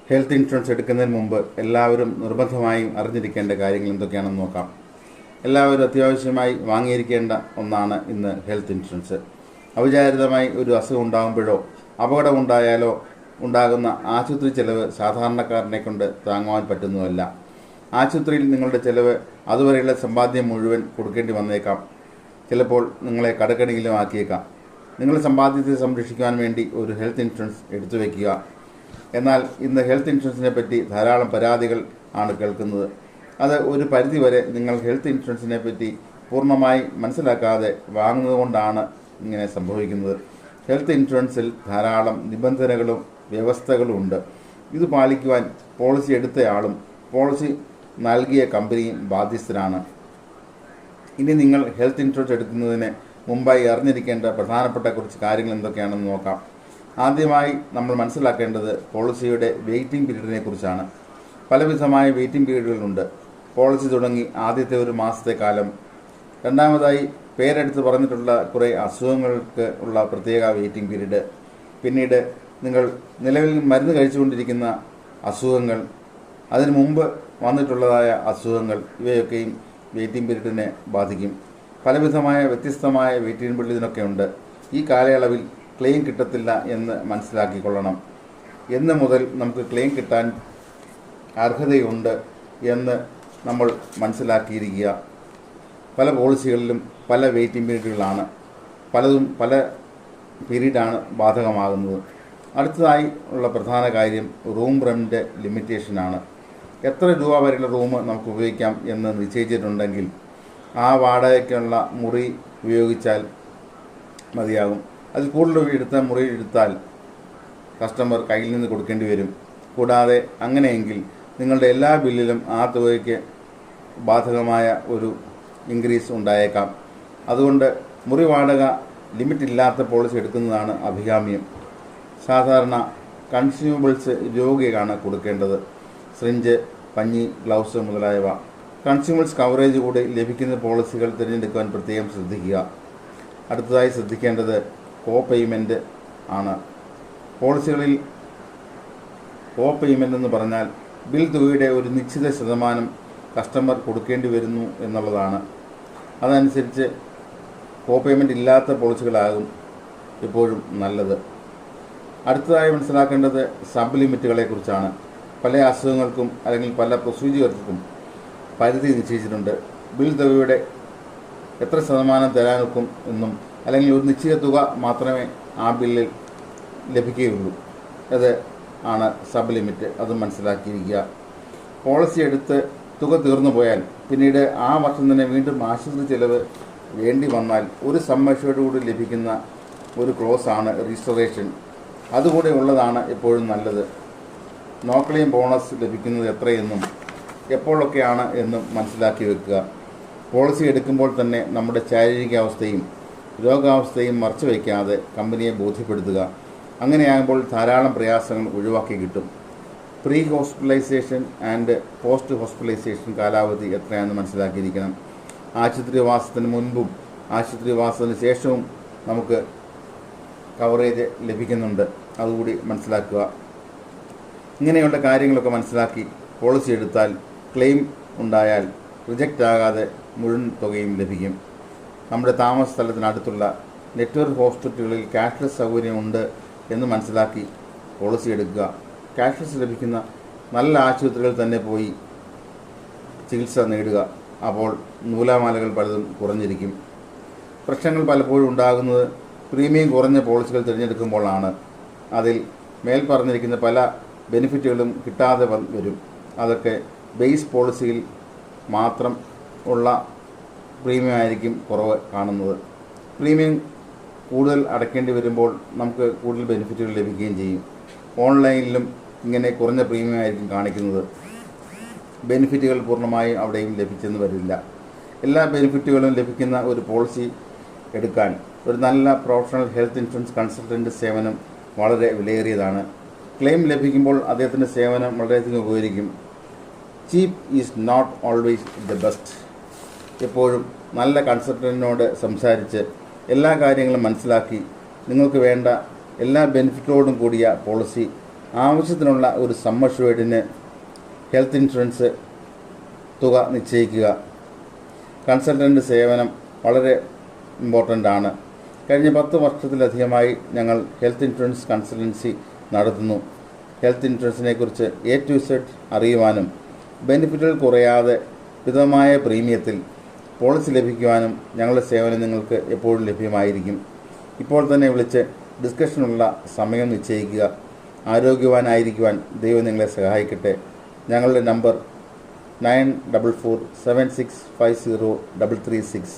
Health insurance എടുക്കുന്നതിന് മുമ്പ് എല്ലാവരും നിർബന്ധമായും അറിഞ്ഞിരിക്കേണ്ട കാര്യങ്ങൾ എന്തൊക്കെയാണെന്ന് നോക്കാം. എല്ലാവരും അത്യാവശ്യമായി വാങ്ങിയിരിക്കേണ്ട ഒന്നാണ് ഇന്ന് ഹെൽത്ത് ഇൻഷുറൻസ്. അവിചാരിതമായി ഒരു അസുഖം ഉണ്ടാകുമ്പോഴോ അപകടമുണ്ടായാലോ ഉണ്ടാകുന്ന ആശുപത്രി ചെലവ് സാധാരണക്കാരനെ കൊണ്ട് താങ്ങുവാൻ പറ്റുന്നതല്ല. ആശുപത്രിയിൽ നിങ്ങളുടെ ചെലവ് അതുവരെയുള്ള സമ്പാദ്യം മുഴുവൻ കൊടുക്കേണ്ടി വന്നേക്കാം. ചിലപ്പോൾ നിങ്ങളെ കടക്കണിയിലും ആക്കിയേക്കാം. നിങ്ങളുടെ സമ്പാദ്യത്തെ സംരക്ഷിക്കുവാൻ വേണ്ടി ഒരു ഹെൽത്ത് ഇൻഷുറൻസ് എടുത്തു വയ്ക്കുക. എന്നാൽ ഇന്ന് ഹെൽത്ത് ഇൻഷുറൻസിനെ പറ്റി ധാരാളം പരാതികൾ ആണ് കേൾക്കുന്നത്. അത് ഒരു പരിധിവരെ നിങ്ങൾ ഹെൽത്ത് ഇൻഷുറൻസിനെ പറ്റി പൂർണ്ണമായി മനസ്സിലാക്കാതെ വാങ്ങുന്നതുകൊണ്ടാണ് ഇങ്ങനെ സംഭവിക്കുന്നത്. ഹെൽത്ത് ഇൻഷുറൻസിൽ ധാരാളം നിബന്ധനകളും വ്യവസ്ഥകളും ഉണ്ട്. ഇത് പാലിക്കുവാൻ പോളിസി എടുത്തയാളും പോളിസി നൽകിയ കമ്പനിയും ബാധ്യസ്ഥരാണ്. ഇനി നിങ്ങൾ ഹെൽത്ത് ഇൻഷുറൻസ് എടുക്കുന്നതിന് മുമ്പായി അറിഞ്ഞിരിക്കേണ്ട പ്രധാനപ്പെട്ട കുറച്ച് കാര്യങ്ങൾ എന്തൊക്കെയാണെന്ന് നോക്കാം. ആദ്യമായി നമ്മൾ മനസ്സിലാക്കേണ്ടത് പോളിസിയുടെ വെയിറ്റിംഗ് പീരീഡിനെ കുറിച്ചാണ്. പലവിധമായ വെയിറ്റിംഗ് പീരീഡുകളുണ്ട്. പോളിസി തുടങ്ങി ആദ്യത്തെ ഒരു മാസത്തെ കാലം. രണ്ടാമതായി പേരെടുത്ത് പറഞ്ഞിട്ടുള്ള കുറേ അസുഖങ്ങൾക്ക് ഉള്ള പ്രത്യേക വെയിറ്റിംഗ് പീരീഡ്. പിന്നീട് നിങ്ങൾ നിലവിൽ മരുന്ന് കഴിച്ചുകൊണ്ടിരിക്കുന്ന അസുഖങ്ങൾ, അതിനു മുമ്പ് വന്നിട്ടുള്ളതായ അസുഖങ്ങൾ, ഇവയൊക്കെയും വെയിറ്റിംഗ് പീരീഡിനെ ബാധിക്കും. പലവിധമായ വ്യത്യസ്തമായ വെയിറ്റിംഗ് പീരീഡ് ഇതിനൊക്കെ ഉണ്ട്. ഈ കാലയളവിൽ ക്ലെയിം കിട്ടത്തില്ല എന്ന് മനസ്സിലാക്കിക്കൊള്ളണം. എന്ന് മുതൽ നമുക്ക് ക്ലെയിം കിട്ടാൻ അർഹതയുണ്ട് എന്ന് നമ്മൾ മനസ്സിലാക്കിയിരിക്കുക. പല പോളിസികളിലും പല വെയിറ്റിംഗ് പീരീഡുകളാണ്. പലതും പല പീരീഡാണ് ബാധകമാകുന്നത്. അടുത്തതായി ഉള്ള പ്രധാന കാര്യം റൂം റെൻ്റ് ലിമിറ്റേഷനാണ്. എത്ര രൂപ വരെയുള്ള റൂം നമുക്ക് ഉപയോഗിക്കാം എന്ന് നിശ്ചയിച്ചിട്ടുണ്ടെങ്കിൽ ആ വാടകയ്ക്കുള്ള മുറി ഉപയോഗിച്ചാൽ മതിയാകും. അതിൽ കൂടുതൽ എടുത്ത മുറി എടുത്താൽ കസ്റ്റമർ കയ്യിൽ നിന്ന് കൊടുക്കേണ്ടി വരും. കൂടാതെ അങ്ങനെയെങ്കിൽ നിങ്ങളുടെ എല്ലാ ബില്ലിലും ആ തുകയ്ക്ക് ബാധകമായ ഒരു ഇൻക്രീസ് ഉണ്ടായേക്കാം. അതുകൊണ്ട് മുറി വാടക ലിമിറ്റ് ഇല്ലാത്ത പോളിസി എടുക്കുന്നതാണ് അഭികാമ്യം. സാധാരണ കൺസ്യൂമബിൾസ് രോഗിയാണ് കൊടുക്കേണ്ടത്. സിറിഞ്ച്, പഞ്ഞി, ഗ്ലൗസ് മുതലായവ. കൺസ്യൂമബിൾസ് കവറേജ് കൂടി ലഭിക്കുന്ന പോളിസികൾ തിരഞ്ഞെടുക്കുവാൻ പ്രത്യേകം ശ്രദ്ധിക്കുക. അടുത്തതായി ശ്രദ്ധിക്കേണ്ടത് കോ പേയ്മെൻറ്റ് ആണ്. പോളിസികളിൽ കോ പേയ്മെൻ്റ് എന്ന് പറഞ്ഞാൽ ബിൽ തുകയുടെ ഒരു നിശ്ചിത ശതമാനം കസ്റ്റമർ കൊടുക്കേണ്ടി വരുന്നു എന്നുള്ളതാണ്. അതനുസരിച്ച് കോ പേയ്മെൻ്റ് ഇല്ലാത്ത പോളിസികളാകും എപ്പോഴും നല്ലത്. അടുത്തതായി മനസ്സിലാക്കേണ്ടത് സബ് ലിമിറ്റുകളെക്കുറിച്ചാണ്. പല അസുഖങ്ങൾക്കും അല്ലെങ്കിൽ പല പ്രൊസീജിയർക്കും പരിധി നിശ്ചയിച്ചിട്ടുണ്ട്. ബിൽ തുകയുടെ എത്ര ശതമാനം തരാനൊക്കും എന്നും അല്ലെങ്കിൽ ഒരു നിശ്ചിത തുക മാത്രമേ ആ ബില്ലിൽ ലഭിക്കുകയുള്ളൂ. അത് ആണ് സബ് ലിമിറ്റ്. അത് മനസ്സിലാക്കിയിരിക്കുക. പോളിസി എടുത്ത് തുക തീർന്നു പോയാൽ പിന്നീട് ആ വർഷം തന്നെ വീണ്ടും ആശുപത്രി ചെലവ് വേണ്ടി വന്നാൽ ഒരു സംരക്ഷയോടുകൂടി ലഭിക്കുന്ന ഒരു ക്ലോസ് ആണ് റീസ്റ്റോറേഷൻ. അതുകൂടെ ഉള്ളതാണ് എപ്പോഴും നല്ലത്. നോ ക്ലെയിം ബോണസ് ലഭിക്കുന്നത് എത്രയെന്നും എപ്പോഴൊക്കെയാണ് എന്നും മനസ്സിലാക്കി വെക്കുക. പോളിസി എടുക്കുമ്പോൾ തന്നെ നമ്മുടെ ശാരീരികാവസ്ഥയും രോഗാവസ്ഥയും മറച്ചു വയ്ക്കാതെ കമ്പനിയെ ബോധ്യപ്പെടുത്തുക. അങ്ങനെയാകുമ്പോൾ ധാരാളം പ്രയാസങ്ങൾ ഒഴിവാക്കി കിട്ടും. Pre hospitalization and post hospitalization കാലാവധി എത്രയാണെന്ന് മനസ്സിലാക്കിയിരിക്കണം. ആശുപത്രിവാസത്തിന് മുൻപും ആശുപത്രിവാസത്തിന് ശേഷവും നമുക്ക് കവറേജ് ലഭിക്കുന്നുണ്ട്. അതുകൂടി മനസ്സിലാക്കുക. ഇങ്ങനെയുള്ള കാര്യങ്ങളൊക്കെ മനസ്സിലാക്കി പോളിസി എടുത്താൽ ക്ലെയിം ഉണ്ടായാൽ റിജക്റ്റ് ആകാതെ മുഴുവൻ തുകയും ലഭിക്കും. നമ്മുടെ താമസ സ്ഥലത്തിനടുത്തുള്ള നെറ്റ്വർക്ക് ഹോസ്പിറ്റലുകളിൽ ക്യാഷ്ലെസ് സൗകര്യമുണ്ട് എന്ന് മനസ്സിലാക്കി പോളിസി എടുക്കുക. ക്യാഷ്ലെസ് ലഭിക്കുന്ന നല്ല ആശുപത്രികളിൽ തന്നെ പോയി ചികിത്സ നേടുക. അപ്പോൾ നൂലാമാലകൾ പലതും കുറഞ്ഞിരിക്കും. പ്രശ്നങ്ങൾ പലപ്പോഴും ഉണ്ടാകുന്നത് പ്രീമിയം കുറഞ്ഞ പോളിസികൾ തിരഞ്ഞെടുക്കുമ്പോഴാണ്. അതിൽ മേൽ പറഞ്ഞിരിക്കുന്ന പല ബെനിഫിറ്റുകളും കിട്ടാതെ വരും. അതൊക്കെ ബേസ് പോളിസിയിൽ മാത്രം ഉള്ള പ്രീമിയം ആയിരിക്കും കുറവ് കാണുന്നത്. പ്രീമിയം കൂടുതൽ അടയ്ക്കേണ്ടി വരുമ്പോൾ നമുക്ക് കൂടുതൽ ബെനിഫിറ്റുകൾ ലഭിക്കുകയും ചെയ്യും. ഓൺലൈനിലും ഇങ്ങനെ കുറഞ്ഞ പ്രീമിയം ആയിരിക്കും കാണിക്കുന്നത്. ബെനിഫിറ്റുകൾ പൂർണ്ണമായും അവിടെയും ലഭിച്ചെന്ന് വരില്ല. എല്ലാ ബെനിഫിറ്റുകളും ലഭിക്കുന്ന ഒരു പോളിസി എടുക്കാൻ ഒരു നല്ല പ്രൊഫഷണൽ ഹെൽത്ത് ഇൻഷുറൻസ് കൺസൾട്ടൻ്റ് സേവനം വളരെ വിലയേറിയതാണ്. ക്ലെയിം ലഭിക്കുമ്പോൾ അദ്ദേഹത്തിൻ്റെ സേവനം വളരെയധികം ഉപകരിക്കും. Cheap is not always the best. എപ്പോഴും നല്ല കൺസൾട്ടൻറ്റിനോട് സംസാരിച്ച് എല്ലാ കാര്യങ്ങളും മനസ്സിലാക്കി നിങ്ങൾക്ക് വേണ്ട എല്ലാ ബെനിഫിറ്റോടും കൂടിയ പോളിസി ആവശ്യത്തിനുള്ള ഒരു സം അഷ്വേർഡിന് ഹെൽത്ത് ഇൻഷുറൻസ് തുക നിശ്ചയിക്കുക. കൺസൾട്ടൻ്റ് സേവനം വളരെ ഇമ്പോർട്ടൻ്റ് ആണ്. കഴിഞ്ഞ 10 വർഷത്തിലധികമായി ഞങ്ങൾ ഹെൽത്ത് ഇൻഷുറൻസ് കൺസൾട്ടൻസി നടത്തുന്നു. ഹെൽത്ത് ഇൻഷുറൻസിനെക്കുറിച്ച് A to Z അറിയുവാനും ബെനിഫിറ്റുകൾ കുറയാതെ മിതമായ പ്രീമിയത്തിൽ പോളിസി ലഭിക്കുവാനും ഞങ്ങളുടെ സേവനം നിങ്ങൾക്ക് എപ്പോഴും ലഭ്യമായിരിക്കും. ഇപ്പോൾ തന്നെ വിളിച്ച് ഡിസ്കഷനുള്ള സമയം നിശ്ചയിക്കുക. ആരോഗ്യവാനായിരിക്കുവാൻ ദൈവം നിങ്ങളെ സഹായിക്കട്ടെ. ഞങ്ങളുടെ നമ്പർ 9447650336.